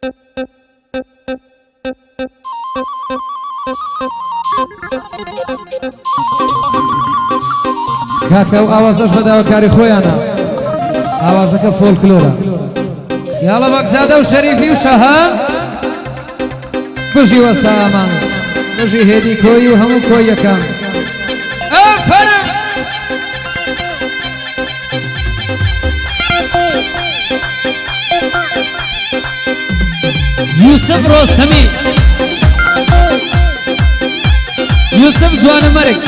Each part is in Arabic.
کاکە و ئاوازەش بەداوەکاری خۆیانە ئاوازەکە فۆلکلۆرە یاڵە بەگزادە و شەریفی و شەهان بژی وەستا ئامانز بژی هێدی کۆی و هەموو کۆیەکان ئەفەرم یوسف ڕۆستەمی یوسف جوانەمەرگ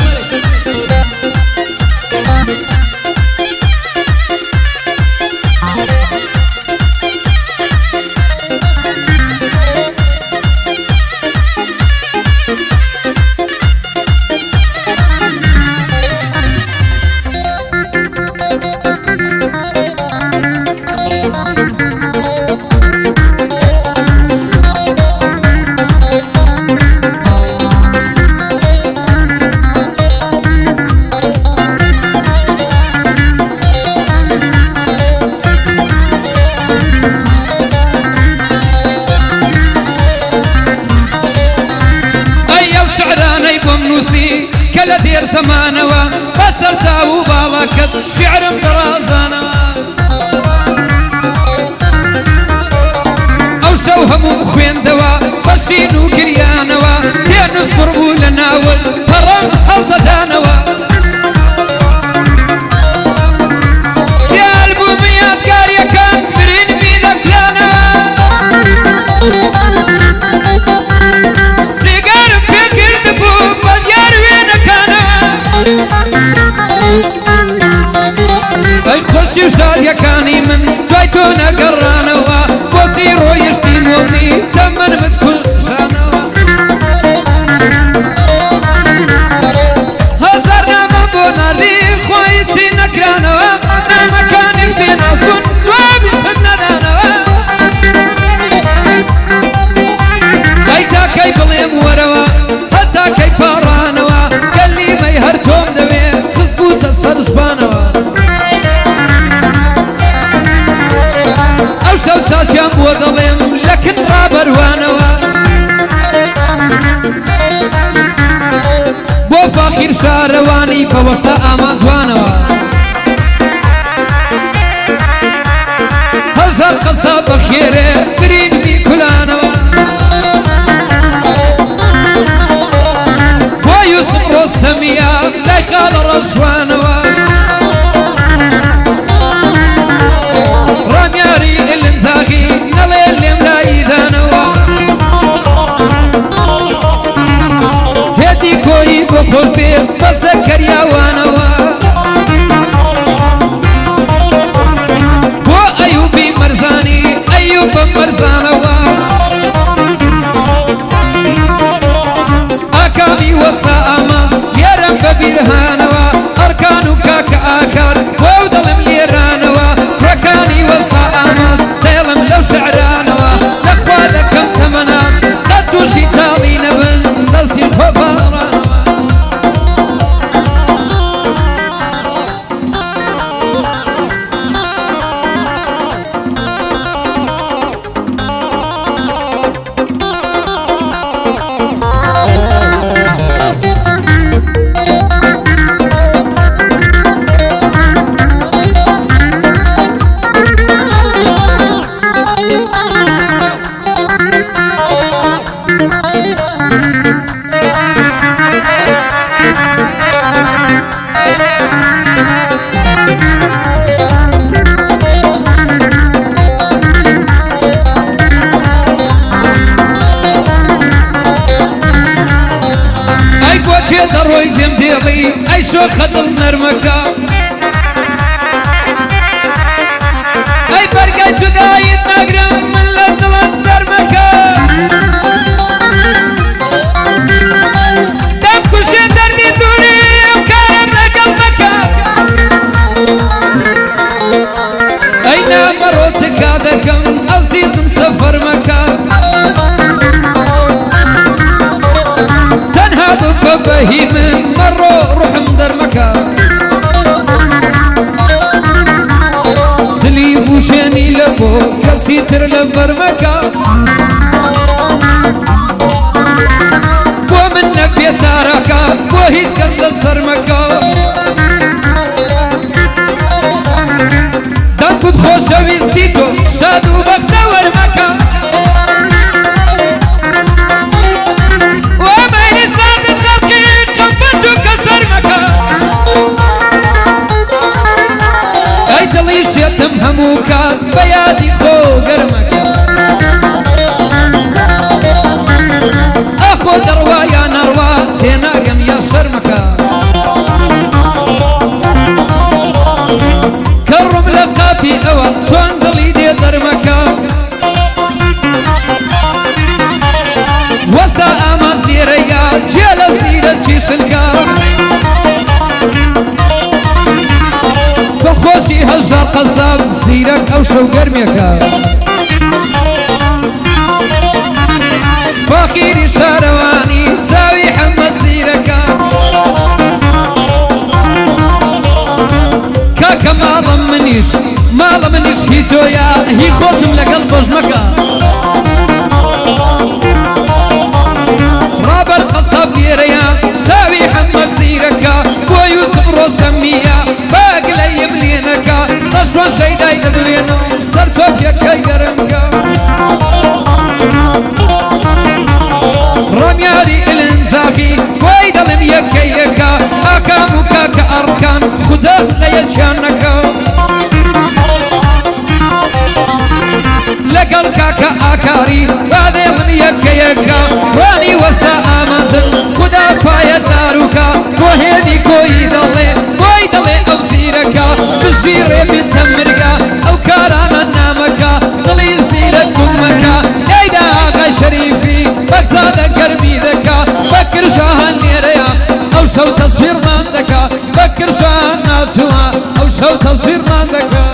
كلا دير زمانوا بسر تاو بالكت شعر درازانا او شوهم خوين دوا بشينو قريانوا ينس بربو لناول ترم هالضدانوا شالبو مياد قاريا كان برين بيدك لانا سيجار فكر دبو بديار اي خوشي وشاديا كاني من دويتونا قرانوا بوزيرو يشتيموني تمن بكل شانوا هزارنا مبونا ري خويتي نكرانوا مكان اختناس كن جوابي شندانوا اي تاكي بليم وروا حتى كي بارانوا قالي ما يهرتهم دوي خزبوت الصرصبانوا او شو تساجم وظلم لكن رابر وانوا بو فاخر شارواني بوسط امازوانوا هزار قصاب خيره برين بي كلانوا ويوسف رستميا لا قال رشوانوا رمياري الانزاغي نليل مرايدانوا هدي كوي بخوز بير بسكر يوانوا و ايوبي مرزاني ايوب مرزانوا اكامي وسطا اما يرم ببيرهانوا اركانو كاك اكار وودلم ليرانوا ركاني وسطا اما ديلم لو شعرانوا نخوى ذكم تمنا قدو شيطالي نبن نسي الخبارانوا دروي زم ديري اي شو خدل نرمكا اي فرقة جدايد نقرم من لدلت درمكا دم كشي دردي دوري وكارم لقلبكا اين مروتك هذا كم عزيز مسافر مكا بهيم مرو روح مدر مكا تلي بوشاني لبو كسيتر لبر مكا ورمكة ومين ساد النقي خفت وكسر مكة ايتلي شتم هموكا بيادي خو قرمكة اخو دروا يا نروا تناقم يا شرمكة كرم لقى في اول شون دليدي درمكة وسط اماز دي ريال جيل سيرة شيشلكا بخوشي هجار قصاب سيرك او شو قرمكة فقيري شارواني ساوي حمد سيرك كاكا ما ضمنيش هيتويا هي خوتم لقلب وجمكا رابر قصاب ليريا ساوي حمد سيرك ويوسف روستمية باقلي يملينك رشوة شيداي تدرينو سرتوك يكا يرمكا رمياري الانزافي ويدلم يكا يكا اكاموكا كأركان خدا ليجانكا لقل كاكا اكاري وادلم يكا يكا راني وستا امازن خدا فايا داروكا وهيدي كويدلي او سيركا بشيري بتسمركا او كارانا نامكا ضلي سيرك كمكا ايدا اغا شريفي بكزادك قربي ذكا بكر شاهن نيريا او شو تصوير مان ذكا بكر شاهن ناتوا او شو تصوير مان ذكا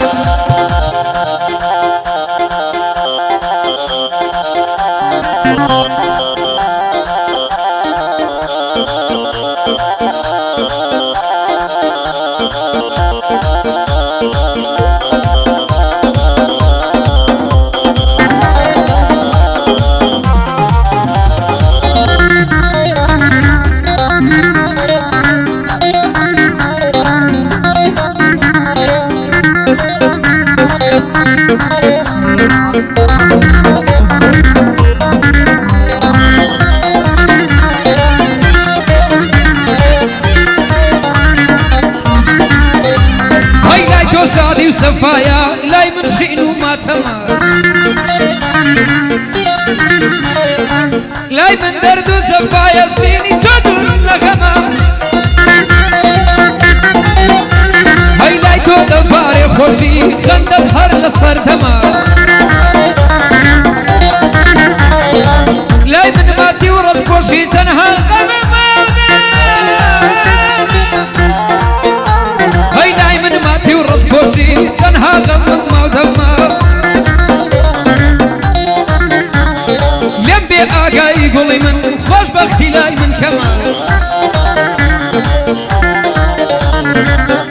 شادي وسفايا لاي من شئنو ما تمر لاي من درد وسفايا شيني تدور لغما هاي لاي تو دفاري خوشي خندد هر لصر دما لاي من ماتي ورس خوشي تنها غما هاي لاي من ماتي ورس خوشي تنها غما ودما لمبي آقا يقولي من خوش بختي لاي من كمان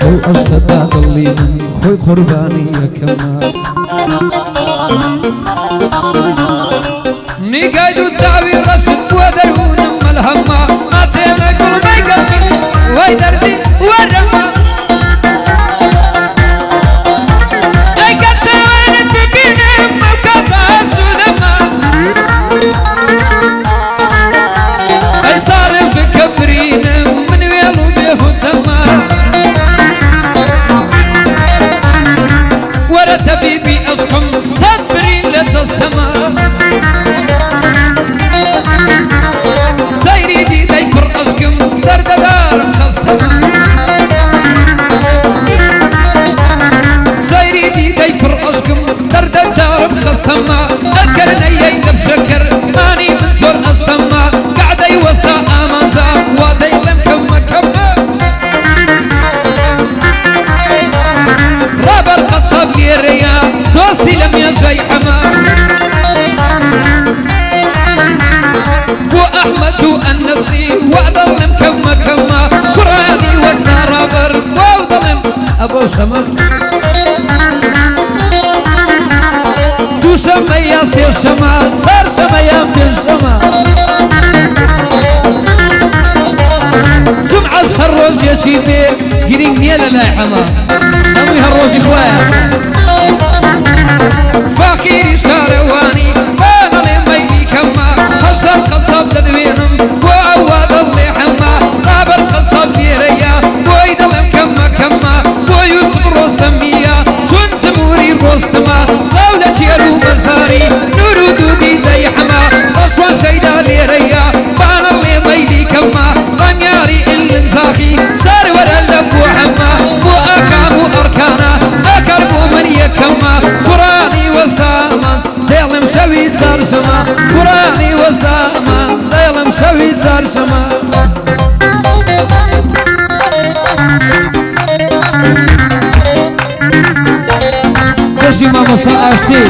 او اشتد ضلي من خوي قرباني يا كمان نقايدو تساوي رشد ودرون ملهمة ما تينا كل ما يقصد ويدردي ورمى ليكت سوانت ببينهم موكاتا سودما اي صارف بكبرينهم من ويلو بيهو الدما ورا تبيبي اشكم صبري لتصدما سيري دي دايبر اشكم درد دار خصتما سيري دي دايبر اشكم درد دار خصتما اذكرني يلب شكر اني من زور استما قاعدة وسطا امانزا وادي لم كما كما رابر قصاب لي الرياض دوستي لم يجي حما واحمد النسي واظلم كما كما قراني وسطا رابر واظلم ابو شما تو شما يا سير شما صار شما يا بن شما سمع هالروز يا شيبي قرين نيلا لا حما امي هالروز اخويا فقيري شارع شەوی چارشەمە قورانی وەزدامان دەڵم شەوی چارشەمە جەژی مامۆستا ئاشتی